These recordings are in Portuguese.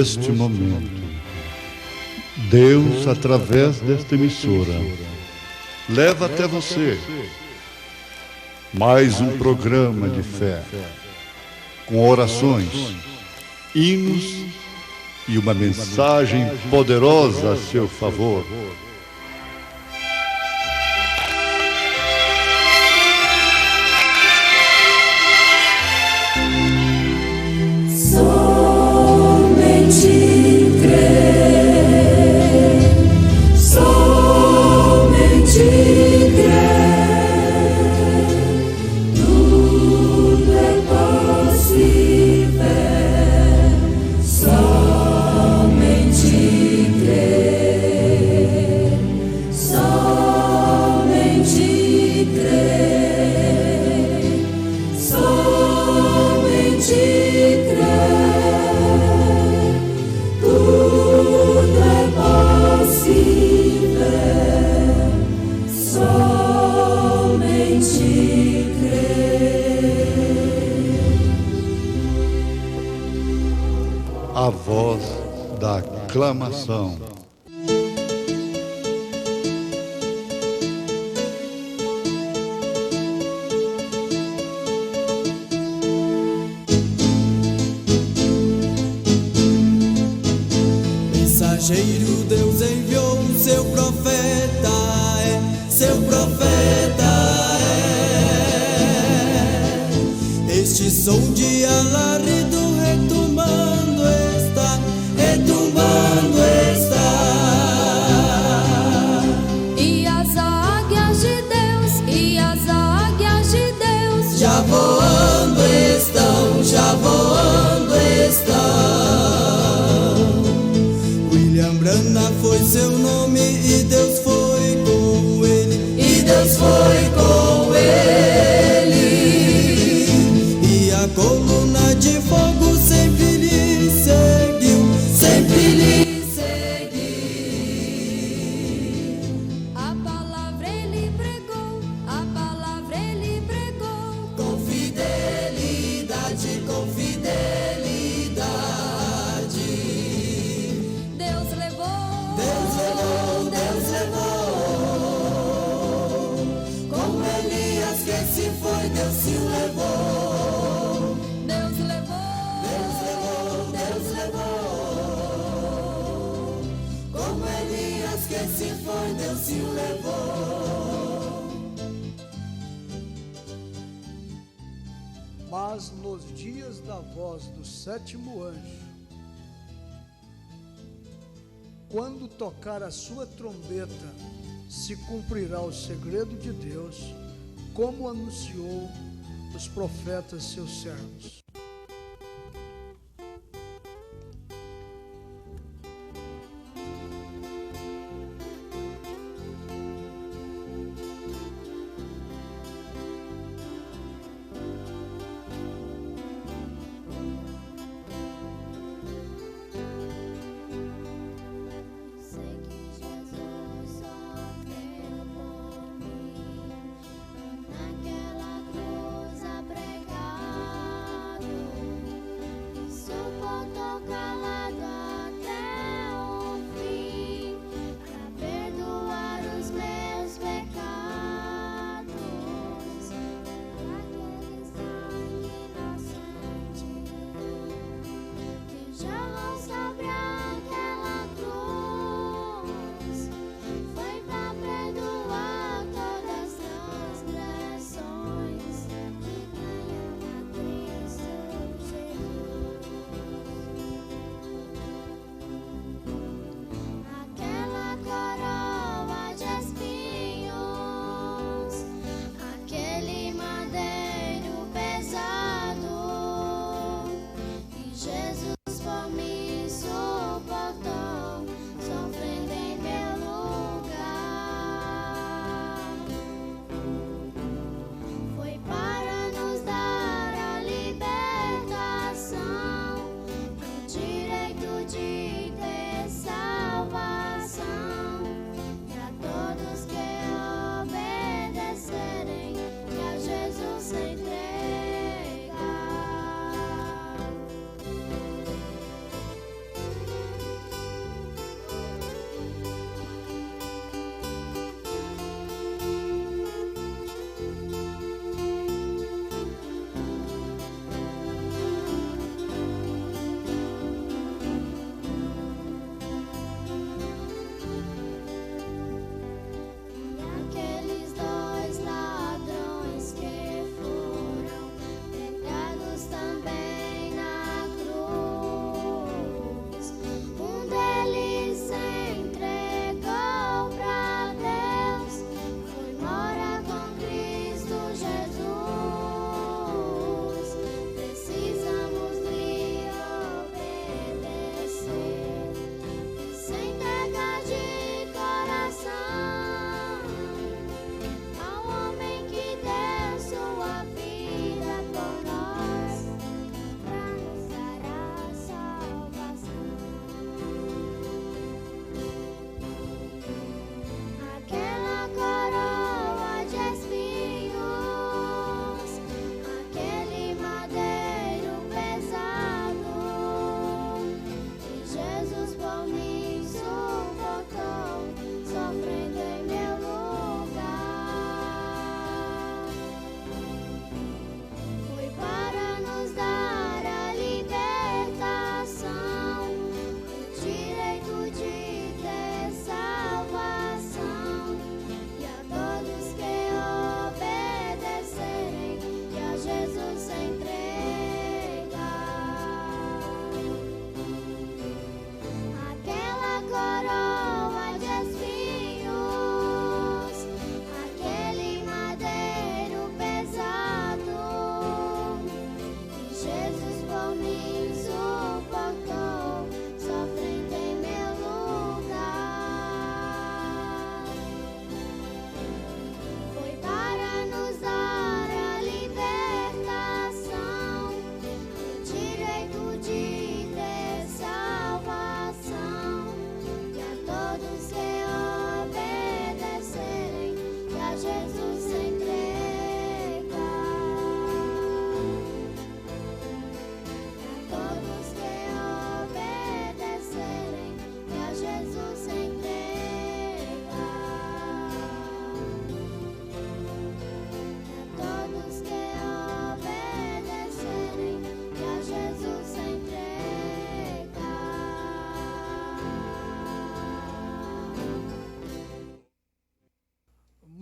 neste momento, Deus, através desta emissora, leva até você mais um programa de fé, com orações, hinos e uma mensagem poderosa a seu favor. A voz da aclamação. Mensageiro, Deus enviou o seu profeta, seu profeta é. Este som de alarido retumbando está. E as águias de Deus, e as águias de Deus já voando estão. William Branham foi seu nome e Deus foi com ele. E a coluna de fogo sempre lhe seguiu. A palavra ele pregou, a palavra ele pregou. Com fidelidade. Deus levou. Como Elias que se foi, Deus se levou. Deus levou. Como Elias que se foi, Deus se levou. Mas nos dias da voz do sétimo anjo, quando tocar a sua trombeta, se cumprirá o segredo de Deus, como anunciou os profetas seus servos. Naquela cruz apregado,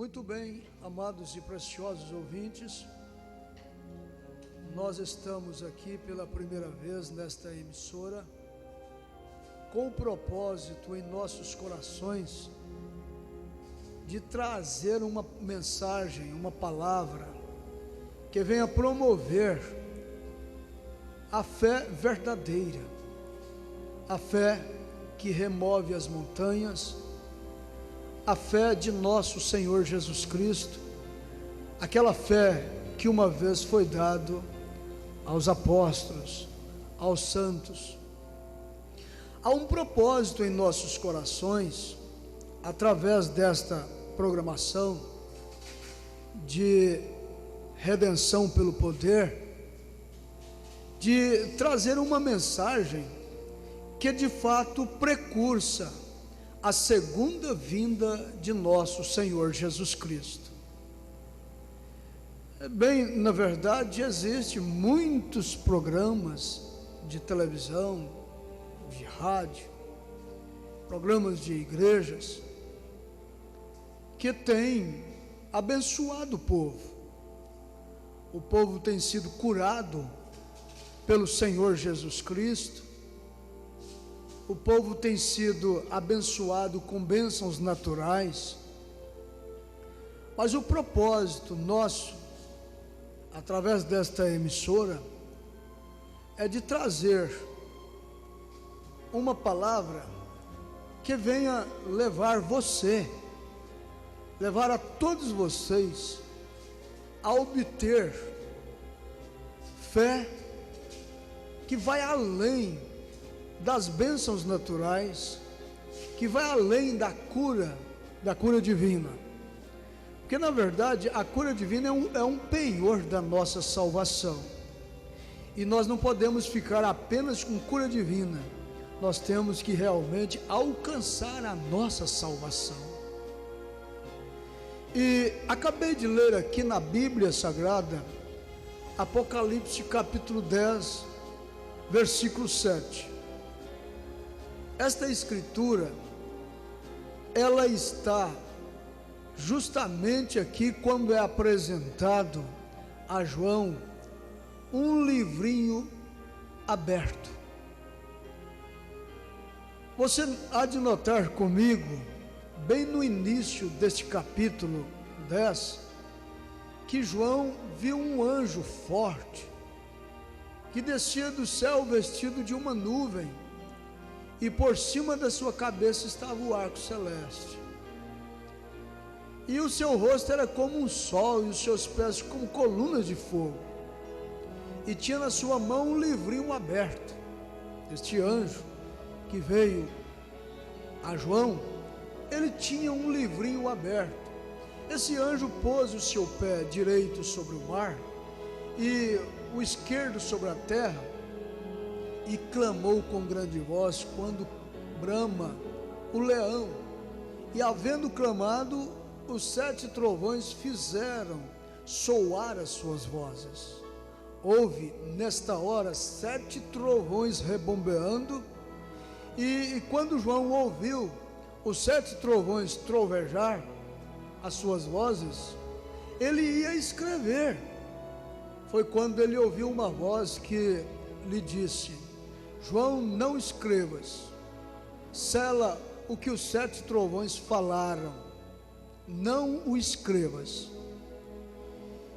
Muito bem, amados e preciosos ouvintes, nós estamos aqui pela primeira vez nesta emissora, com o propósito em nossos corações de trazer uma mensagem, uma palavra que venha promover a fé verdadeira, a fé que remove as montanhas, a fé de nosso Senhor Jesus Cristo, aquela fé que uma vez foi dado aos apóstolos, aos santos. Há um propósito em nossos corações, através desta programação de redenção pelo poder, de trazer uma mensagem que de fato precursa a segunda vinda de nosso Senhor Jesus Cristo. Bem, na verdade, existem muitos programas de televisão, de rádio, programas de igrejas, que têm abençoado o povo. O povo tem sido curado pelo Senhor Jesus Cristo. O povo tem sido abençoado com bênçãos naturais, mas o propósito nosso, através desta emissora, é de trazer uma palavra que venha levar você, levar a todos vocês a obter fé que vai além das bênçãos naturais, que vai além da cura divina, porque na verdade a cura divina é um penhor da nossa salvação, e nós não podemos ficar apenas com cura divina, nós temos que realmente alcançar a nossa salvação. E acabei de ler aqui na Bíblia Sagrada, Apocalipse capítulo 10, versículo 7. Esta escritura, ela está justamente aqui quando é apresentado a João um livrinho aberto. Você há de notar comigo, bem no início deste capítulo 10, que João viu um anjo forte, que descia do céu vestido de uma nuvem, e por cima da sua cabeça estava o arco celeste, e o seu rosto era como um sol, e os seus pés como colunas de fogo, e tinha na sua mão um livrinho aberto. Este anjo que veio a João, ele tinha um livrinho aberto. Esse anjo pôs o seu pé direito sobre o mar, e o esquerdo sobre a terra, e clamou com grande voz, quando brama o leão. E havendo clamado, os 7 trovões fizeram soar as suas vozes. Houve nesta hora 7 trovões rebombeando, e quando João ouviu os 7 trovões trovejar as suas vozes, ele ia escrever. Foi quando ele ouviu uma voz que lhe disse: João, não escrevas, sela o que os 7 trovões falaram, não o escrevas.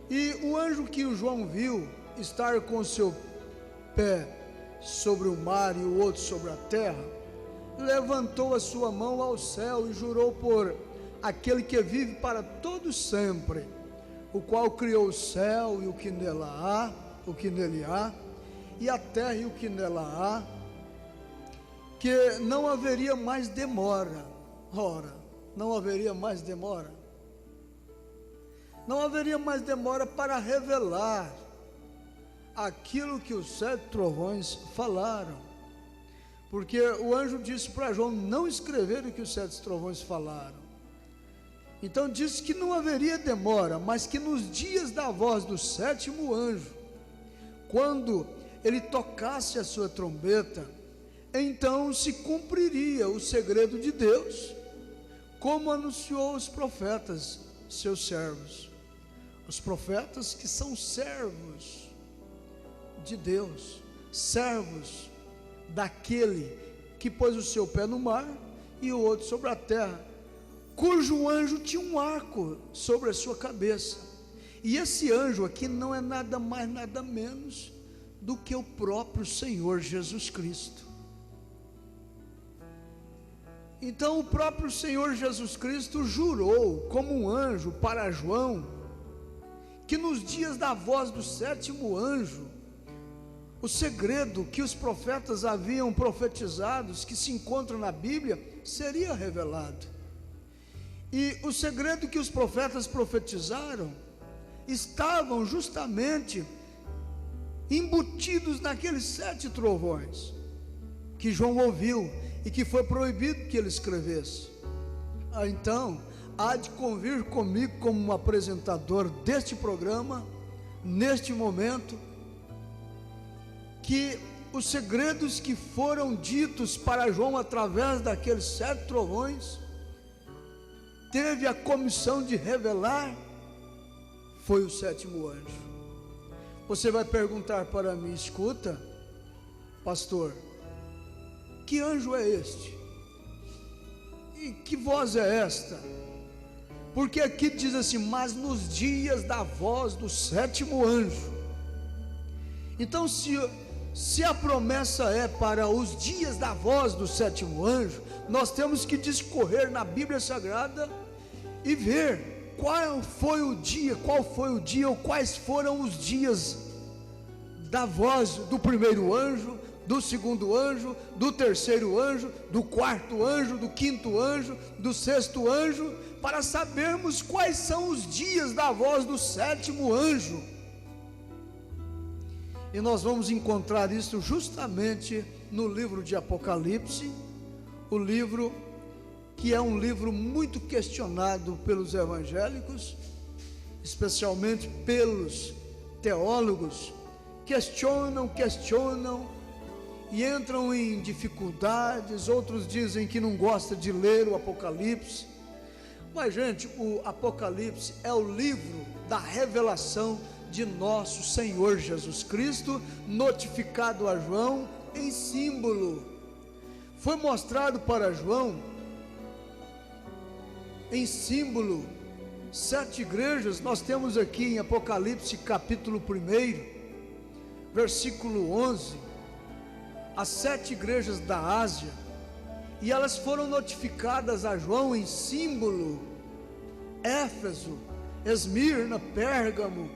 E o anjo que o João viu estar com o seu pé sobre o mar e o outro sobre a terra, levantou a sua mão ao céu e jurou por aquele que vive para todo sempre, o qual criou o céu e o que nele há, e a terra e o que nela há, que não haveria mais demora. Ora, não haveria mais demora. Não haveria mais demora para revelar aquilo que os 7 trovões falaram, porque o anjo disse para João não escrever o que os 7 trovões falaram. Então disse que não haveria demora, mas que nos dias da voz do 7º anjo, quando ele tocasse a sua trombeta, então se cumpriria o segredo de Deus, como anunciou os profetas seus servos. Os profetas que são servos de Deus, servos daquele que pôs o seu pé no mar e o outro sobre a terra, cujo anjo tinha um arco sobre a sua cabeça. E esse anjo aqui não é nada mais, nada menos do que o próprio Senhor Jesus Cristo. Então o próprio Senhor Jesus Cristo jurou como um anjo para João, que nos dias da voz do sétimo anjo, o segredo que os profetas haviam profetizado, que se encontra na Bíblia, seria revelado. E o segredo que os profetas profetizaram estavam justamente embutidos naqueles 7 trovões que João ouviu e que foi proibido que ele escrevesse. Então, há de convir comigo como um apresentador deste programa, neste momento, que os segredos que foram ditos para João através daqueles 7 trovões, teve a comissão de revelar, foi o sétimo anjo. Você vai perguntar para mim: escuta, pastor, que anjo é este? E que voz é esta? Porque aqui diz assim: mas nos dias da voz do sétimo anjo. Então, se a promessa é para os dias da voz do sétimo anjo, nós temos que discorrer na Bíblia Sagrada e ver qual foi o dia ou quais foram os dias da voz do primeiro anjo, do segundo anjo, do terceiro anjo, do quarto anjo, do quinto anjo, do sexto anjo, para sabermos quais são os dias da voz do sétimo anjo. E nós vamos encontrar isso justamente no livro de Apocalipse, o livro que é um livro muito questionado pelos evangélicos, especialmente pelos teólogos. Questionam e entram em dificuldades. Outros dizem que não gosta de ler o Apocalipse. Mas, gente, o Apocalipse é o livro da revelação de nosso Senhor Jesus Cristo, notificado a João em símbolo. Foi mostrado para João em símbolo 7 igrejas. Nós temos aqui em Apocalipse capítulo 1, versículo 11, as 7 igrejas da Ásia, e elas foram notificadas a João em símbolo: Éfeso, Esmirna, Pérgamo,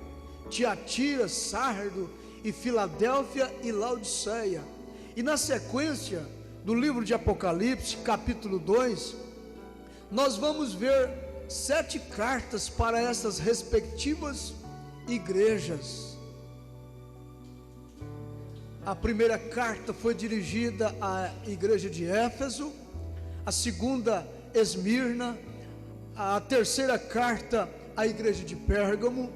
Tiatira, Sardo e Filadélfia e Laodiceia. E na sequência do livro de Apocalipse, capítulo 2, nós vamos ver 7 cartas para essas respectivas igrejas. A primeira carta foi dirigida à igreja de Éfeso, a segunda Esmirna, a terceira carta à igreja de Pérgamo,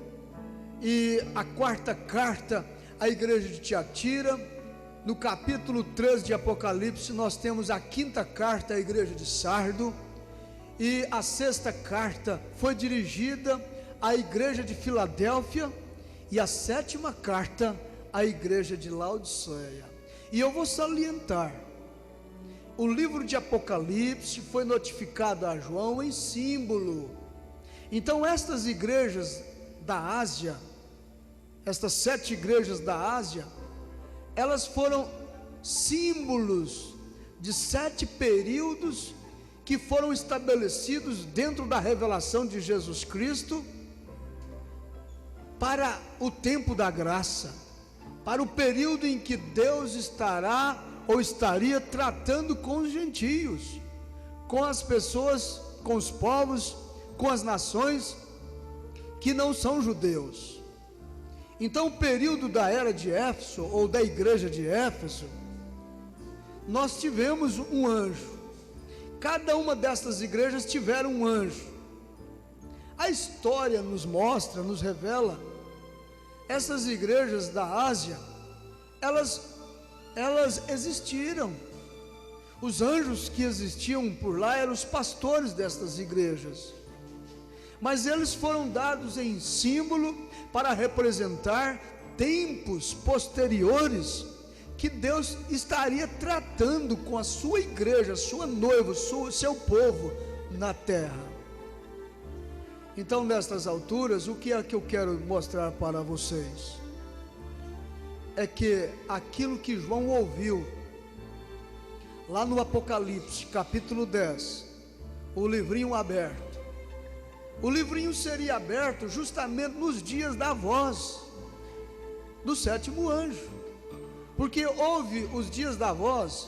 e a quarta carta à igreja de Tiatira. No capítulo 3 de Apocalipse nós temos a quinta carta à igreja de Sardo, e a sexta carta foi dirigida à igreja de Filadélfia, e a sétima carta à igreja de Laodiceia. E eu vou salientar: o livro de Apocalipse foi notificado a João em símbolo. Então estas igrejas da Ásia, estas 7 igrejas da Ásia, elas foram símbolos de 7 períodos que foram estabelecidos dentro da revelação de Jesus Cristo para o tempo da graça, para o período em que Deus estará ou estaria tratando com os gentios, com as pessoas, com os povos, com as nações que não são judeus. Então, o período da era de Éfeso, ou da igreja de Éfeso, nós tivemos um anjo. Cada uma dessas igrejas tiveram um anjo. A história nos mostra, nos revela, essas igrejas da Ásia, elas existiram. Os anjos que existiam por lá eram os pastores dessas igrejas. mas eles foram dados em símbolo para representar tempos posteriores que Deus estaria tratando com a sua igreja, sua noiva, seu povo na terra. Então, nestas alturas, o que é que eu quero mostrar para vocês? É que aquilo que João ouviu lá no Apocalipse, capítulo 10, o livrinho aberto. O livrinho seria aberto justamente nos dias da voz do sétimo anjo, porque houve os dias da voz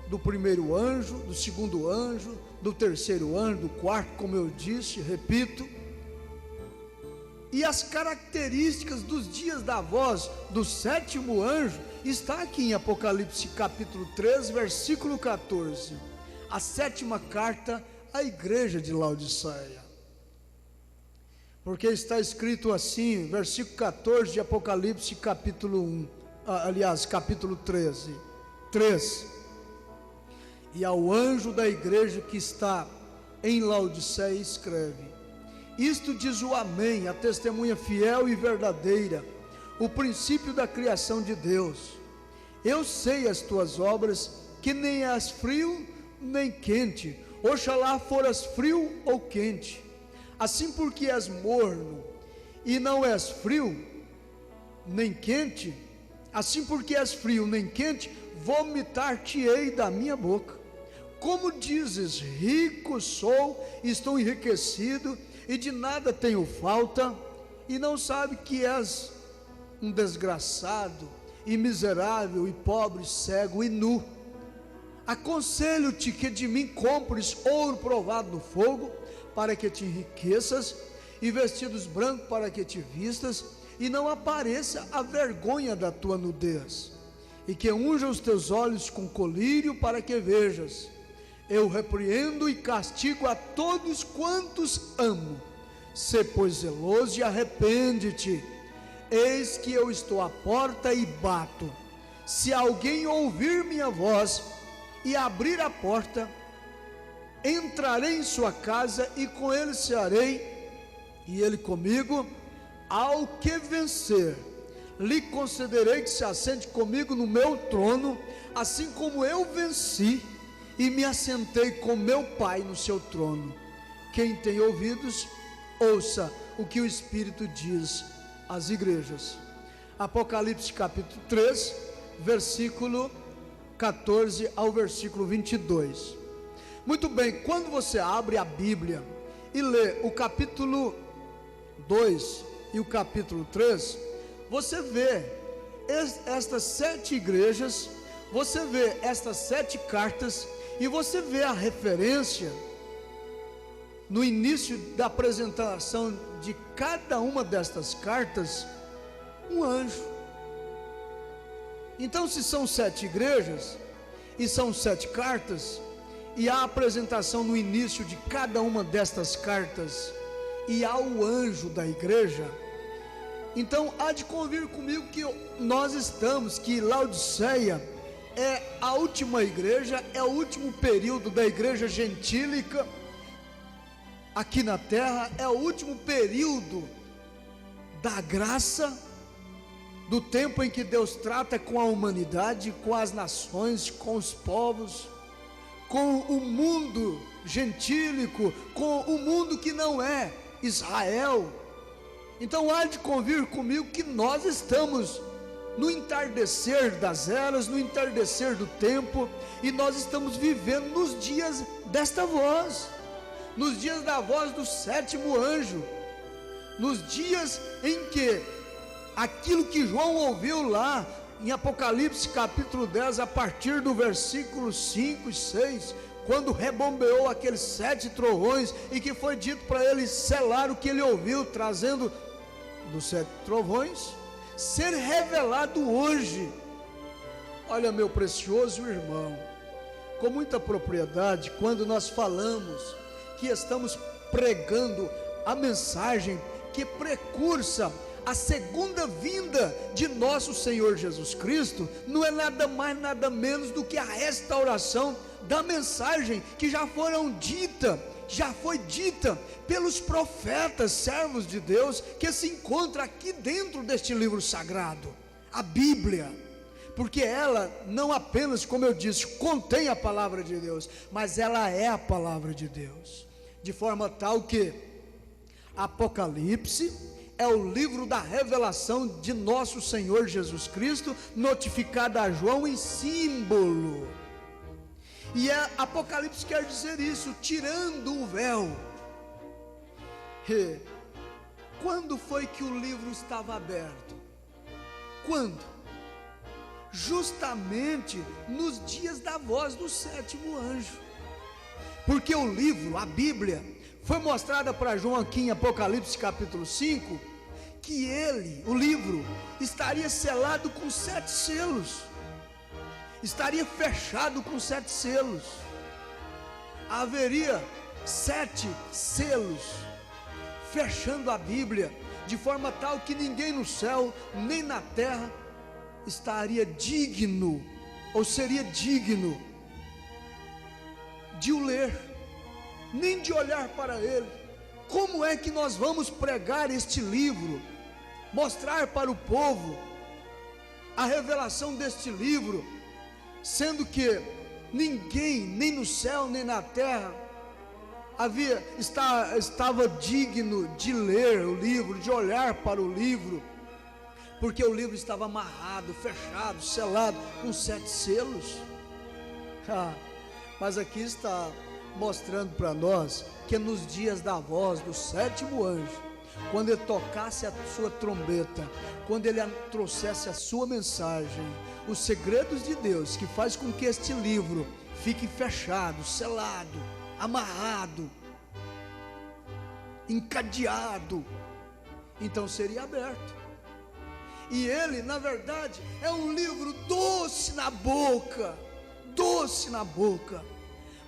do primeiro anjo, do segundo anjo, do terceiro anjo, do quarto, como eu disse, repito. E as características dos dias da voz do sétimo anjo está aqui em Apocalipse capítulo 3, versículo 14, a sétima carta à igreja de Laodiceia. Porque está escrito assim, versículo 14 de Apocalipse capítulo 1, capítulo 13, 3. E ao anjo da igreja que está em Laodiceia escreve: isto diz o Amém, a testemunha fiel e verdadeira, o princípio da criação de Deus. Eu sei as tuas obras, que nem és frio nem quente. Oxalá foras frio ou quente. Assim, porque és morno e não és frio nem quente, assim porque és frio nem quente, vomitar-te-ei da minha boca. Como dizes, rico sou, estou enriquecido e de nada tenho falta, e não sabe que és um desgraçado e miserável e pobre, cego e nu. Aconselho-te que de mim compres ouro provado no fogo, para que te enriqueças, e vestidos brancos para que te vistas, e não apareça a vergonha da tua nudez, e que unja os teus olhos com colírio para que vejas. Eu repreendo e castigo a todos quantos amo. Sê, pois, zeloso e arrepende-te. Eis que eu estou à porta e bato. Se alguém ouvir minha voz e abrir a porta, entrarei em sua casa e com ele cearei, e ele comigo. Ao que vencer, lhe concederei que se assente comigo no meu trono, assim como eu venci e me assentei com meu Pai no seu trono. Quem tem ouvidos, ouça o que o Espírito diz às igrejas. Apocalipse capítulo 3, versículo 14 ao versículo 22. Muito bem, quando você abre a Bíblia e lê o capítulo 2 e o capítulo 3, você vê estas 7 igrejas, você vê estas 7 cartas, e você vê a referência no início da apresentação de cada uma destas cartas, um anjo. Então, se são 7 igrejas e são 7 cartas, e a apresentação no início de cada uma destas cartas e ao anjo da igreja, então há de convir comigo que nós estamos, que Laodiceia é a última igreja, é o último período da igreja gentílica aqui na terra, é o último período da graça, do tempo em que Deus trata com a humanidade, com as nações, com os povos, com o mundo gentílico, com o mundo que não é Israel. Então há de convir comigo que nós estamos no entardecer das eras, no entardecer do tempo, e nós estamos vivendo nos dias desta voz, nos dias da voz do sétimo anjo, nos dias em que aquilo que João ouviu lá em Apocalipse capítulo 10, a partir do versículo 5 e 6, quando rebombeou aqueles 7 trovões, e que foi dito para ele selar o que ele ouviu, trazendo dos 7 trovões, ser revelado hoje. Olha, meu precioso irmão, com muita propriedade, quando nós falamos que estamos pregando a mensagem que precursa a segunda vinda de nosso Senhor Jesus Cristo, não é nada mais, nada menos do que a restauração da mensagem que já foram dita, já foi dita pelos profetas, servos de Deus, que se encontra aqui dentro deste livro sagrado, a Bíblia. Porque ela não apenas, como eu disse, contém a palavra de Deus, mas ela é a palavra de Deus, de forma tal que Apocalipse é o livro da revelação de nosso Senhor Jesus Cristo, notificada a João em símbolo. E Apocalipse quer dizer isso, tirando o véu. E quando foi que o livro estava aberto? Quando? Justamente nos dias da voz do sétimo anjo. Porque o livro, a Bíblia, foi mostrada para João aqui em Apocalipse capítulo 5, que ele, o livro, estaria selado com 7 selos, estaria fechado com 7 selos, haveria 7 selos, fechando a Bíblia, de forma tal que ninguém no céu, nem na terra, estaria digno, ou seria digno, de o ler, nem de olhar para ele. Como é que nós vamos pregar este livro, mostrar para o povo a revelação deste livro, sendo que ninguém, nem no céu nem na terra, estava digno de ler o livro, de olhar para o livro, porque o livro estava amarrado, fechado, selado com 7 selos. Mas aqui está mostrando para nós que nos dias da voz do sétimo anjo, quando ele tocasse a sua trombeta, quando ele trouxesse a sua mensagem, os segredos de Deus, que faz com que este livro fique fechado, selado, amarrado, encadeado, então seria aberto. E ele, na verdade, é um livro doce na boca,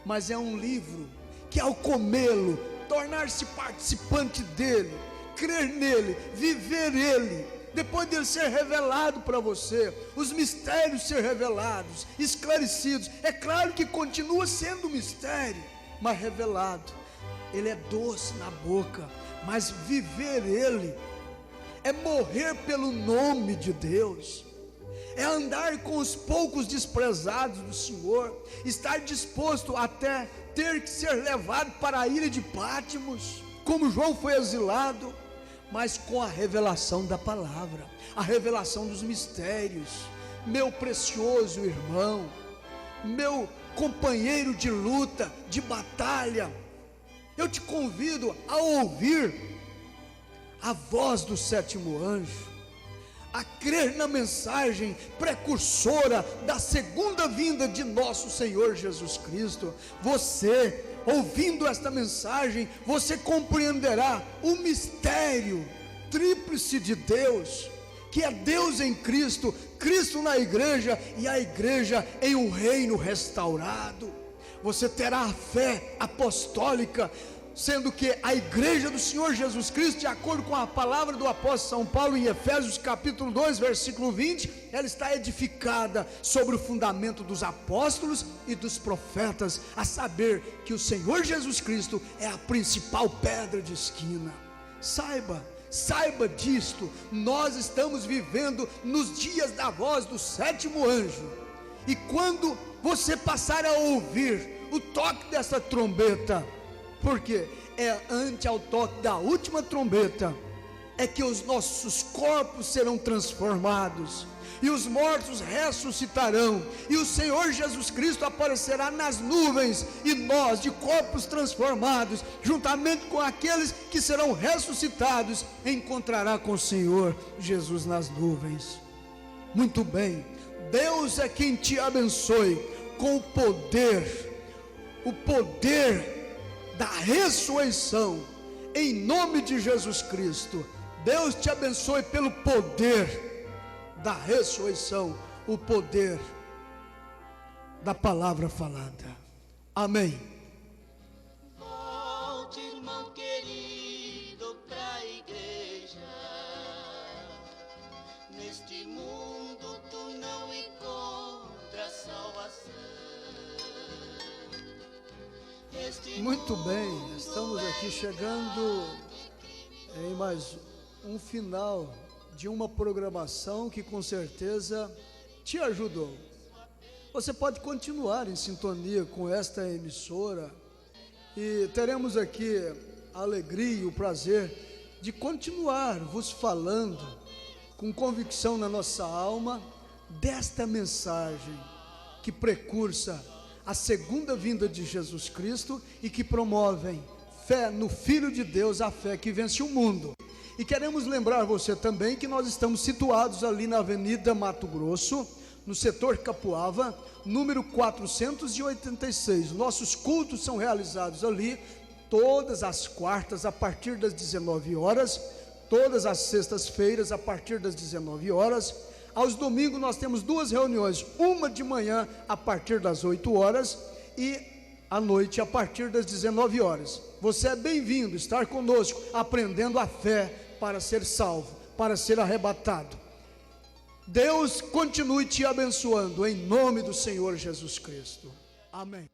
mas é um livro que, ao comê-lo, tornar-se participante dele, crer nele, viver ele, depois dele ser revelado para você, os mistérios ser revelados, esclarecidos, é claro que continua sendo mistério, mas revelado, ele é doce na boca, mas viver ele é morrer pelo nome de Deus, é andar com os poucos desprezados do Senhor, estar disposto até ter que ser levado para a ilha de Patmos, como João foi exilado, mas com a revelação da palavra, a revelação dos mistérios. Meu precioso irmão, meu companheiro de luta, de batalha, eu te convido a ouvir a voz do sétimo anjo, a crer na mensagem precursora da segunda vinda de nosso Senhor Jesus Cristo. Você, ouvindo esta mensagem, você compreenderá o mistério tríplice de Deus, que é Deus em Cristo, Cristo na igreja e a igreja em um reino restaurado. Você terá a fé apostólica, sendo que a igreja do Senhor Jesus Cristo, de acordo com a palavra do apóstolo São Paulo em Efésios capítulo 2, versículo 20, ela está edificada sobre o fundamento dos apóstolos e dos profetas, a saber que o Senhor Jesus Cristo é a principal pedra de esquina. Saiba disto, nós estamos vivendo nos dias da voz do sétimo anjo, e quando você passar a ouvir o toque dessa trombeta, porque é ante ao toque da última trombeta é que os nossos corpos serão transformados, e os mortos ressuscitarão, e o Senhor Jesus Cristo aparecerá nas nuvens, e nós, de corpos transformados, juntamente com aqueles que serão ressuscitados, encontrará com o Senhor Jesus nas nuvens. Muito bem, Deus é quem te abençoe com o poder da ressurreição, em nome de Jesus Cristo. Deus te abençoe pelo poder da ressurreição, o poder da palavra falada. Amém. Volte, irmão querido, pra igreja. Neste mundo tu não encontras salvação. Muito bem, estamos aqui chegando em mais um final de uma programação que com certeza te ajudou. Você pode continuar em sintonia com esta emissora e teremos aqui a alegria e o prazer de continuar vos falando com convicção na nossa alma desta mensagem que precursa a segunda vinda de Jesus Cristo e que promovem fé no Filho de Deus, a fé que vence o mundo. E queremos lembrar você também que nós estamos situados ali na Avenida Mato Grosso, no setor Capuava, número 486. Nossos cultos são realizados ali todas as quartas a partir das 19 horas, todas as sextas-feiras a partir das 19 horas. Aos domingos nós temos duas reuniões, uma de manhã a partir das 8 horas e à noite a partir das 19 horas. Você é bem-vindo estar conosco, aprendendo a fé para ser salvo, para ser arrebatado. Deus continue te abençoando em nome do Senhor Jesus Cristo. Amém.